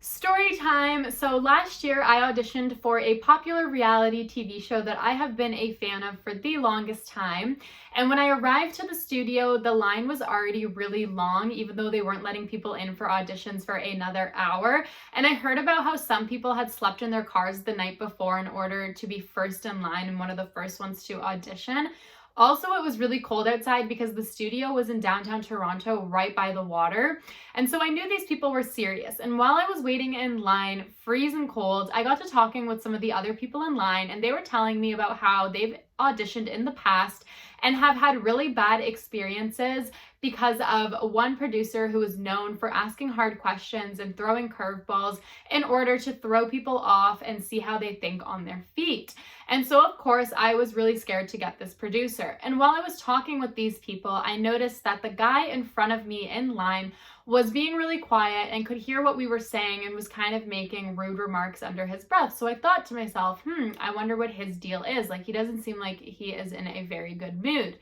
Story time. So last year I auditioned for a popular reality TV show that I have been a fan of for the longest time. And when I arrived to the studio, the line was already really long, even though they weren't letting people in for auditions for another hour. And I heard about how some people had slept in their cars the night before in order to be first in line and one of the first ones to audition. Also, it was really cold outside because the studio was in downtown Toronto, right by the water. And so I knew these people were serious. And while I was waiting in line, freezing cold, I got to talking with some of the other people in line, and they were telling me about how they've auditioned in the past and have had really bad experiences because of one producer who is known for asking hard questions and throwing curveballs in order to throw people off and see how they think on their feet. And so, of course, I was really scared to get this producer. And while I was talking with these people, I noticed that the guy in front of me in line was being really quiet and could hear what we were saying and was kind of making rude remarks under his breath. So I thought to myself, I wonder what his deal is. Like, he doesn't seem like he is in a very good mood.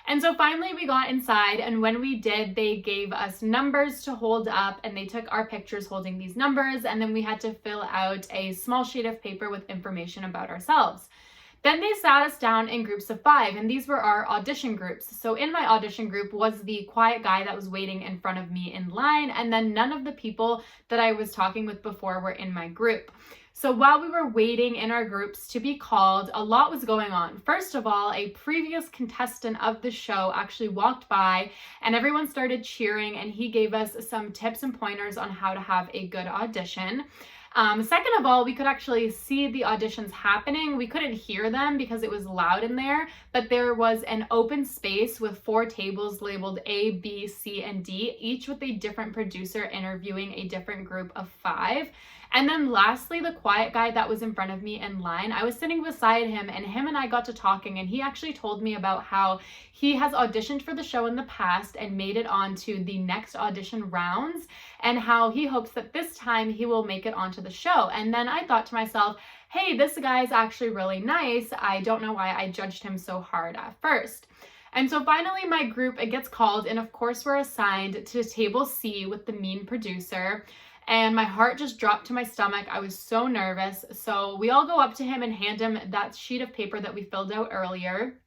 And so finally we got inside, and when we did, they gave us numbers to hold up and they took our pictures holding these numbers, and then we had to fill out a small sheet of paper with information about ourselves. Then they sat us down in groups of 5, and these were our audition groups. So in my audition group was the quiet guy that was waiting in front of me in line, and then none of the people that I was talking with before were in my group. So while we were waiting in our groups to be called, a lot was going on. First of all, a previous contestant of the show actually walked by and everyone started cheering, and he gave us some tips and pointers on how to have a good audition. Second of all, we could actually see the auditions happening. We couldn't hear them because it was loud in there, but there was an open space with 4 tables labeled A, B, C, and D, each with a different producer interviewing a different group of 5. And then lastly, the quiet guy that was in front of me in line, I was sitting beside him, and him and I got to talking, and he actually told me about how he has auditioned for the show in the past and made it onto the next audition rounds, and how he hopes that this time he will make it onto the show. And then I thought to myself, hey, this guy is actually really nice. I don't know why I judged him so hard at first. And so finally my group, it gets called, and of course we're assigned to table C with the mean producer. And my heart just dropped to my stomach. I was so nervous. So we all go up to him and hand him that sheet of paper that we filled out earlier.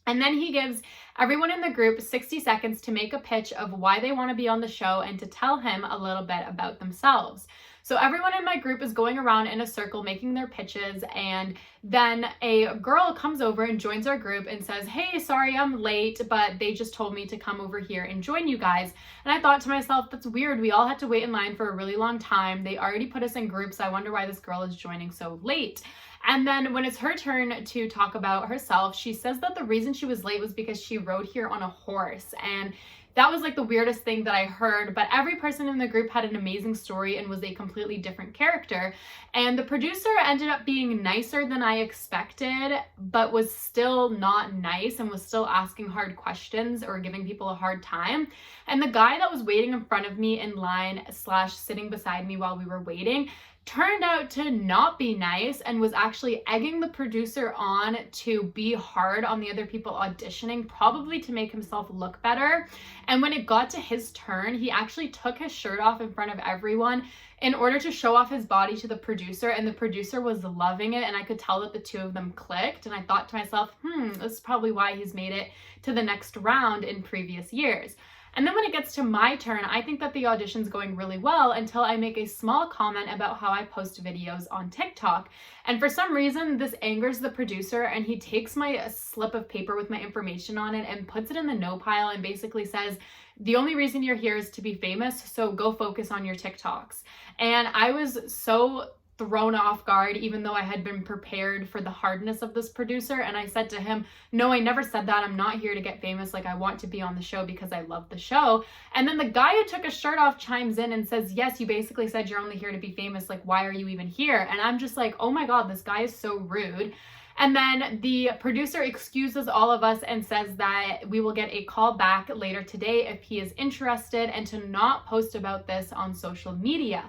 And then he gives everyone in the group 60 seconds to make a pitch of why they want to be on the show and to tell him a little bit about themselves. So everyone in my group is going around in a circle making their pitches, and then a girl comes over and joins our group and says, hey, sorry I'm late, but they just told me to come over here and join you guys. And I thought to myself, that's weird. We all had to wait in line for a really long time. They already put us in groups. I wonder why this girl is joining so late. And then when it's her turn to talk about herself, she says that the reason she was late was because she rode here on a horse. And that was like the weirdest thing that I heard, but every person in the group had an amazing story and was a completely different character. And the producer ended up being nicer than I expected, but was still not nice and was still asking hard questions or giving people a hard time. And the guy that was waiting in front of me in line / sitting beside me while we were waiting turned out to not be nice and was actually egging the producer on to be hard on the other people auditioning, probably to make himself look better. And when it got to his turn, he actually took his shirt off in front of everyone in order to show off his body to the producer, and the producer was loving it, and I could tell that the two of them clicked. And I thought to myself, this is probably why he's made it to the next round in previous years. And then when it gets to my turn, I think that the audition's going really well until I make a small comment about how I post videos on TikTok. And for some reason, this angers the producer, and he takes my slip of paper with my information on it and puts it in the no pile and basically says, the only reason you're here is to be famous, so go focus on your TikToks. And I was so thrown off guard, even though I had been prepared for the hardness of this producer. And I said to him, no, I never said that. I'm not here to get famous. Like, I want to be on the show because I love the show. And then the guy who took his shirt off chimes in and says, yes, you basically said you're only here to be famous. Like, why are you even here? And I'm just like, oh my God, this guy is so rude. And then the producer excuses all of us and says that we will get a call back later today if he is interested, and to not post about this on social media.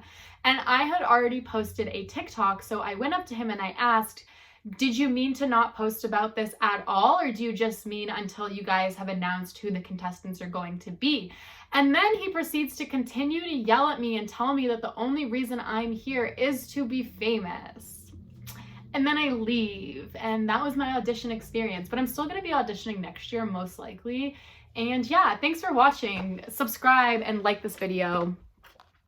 And I had already posted a TikTok, so I went up to him and I asked, Did you mean to not post about this at all, or do you just mean until you guys have announced who the contestants are going to be? And then he proceeds to continue to yell at me and tell me that the only reason I'm here is to be famous. And then I leave, and that was my audition experience. But I'm still going to be auditioning next year, most likely. And yeah, thanks for watching. Subscribe and like this video.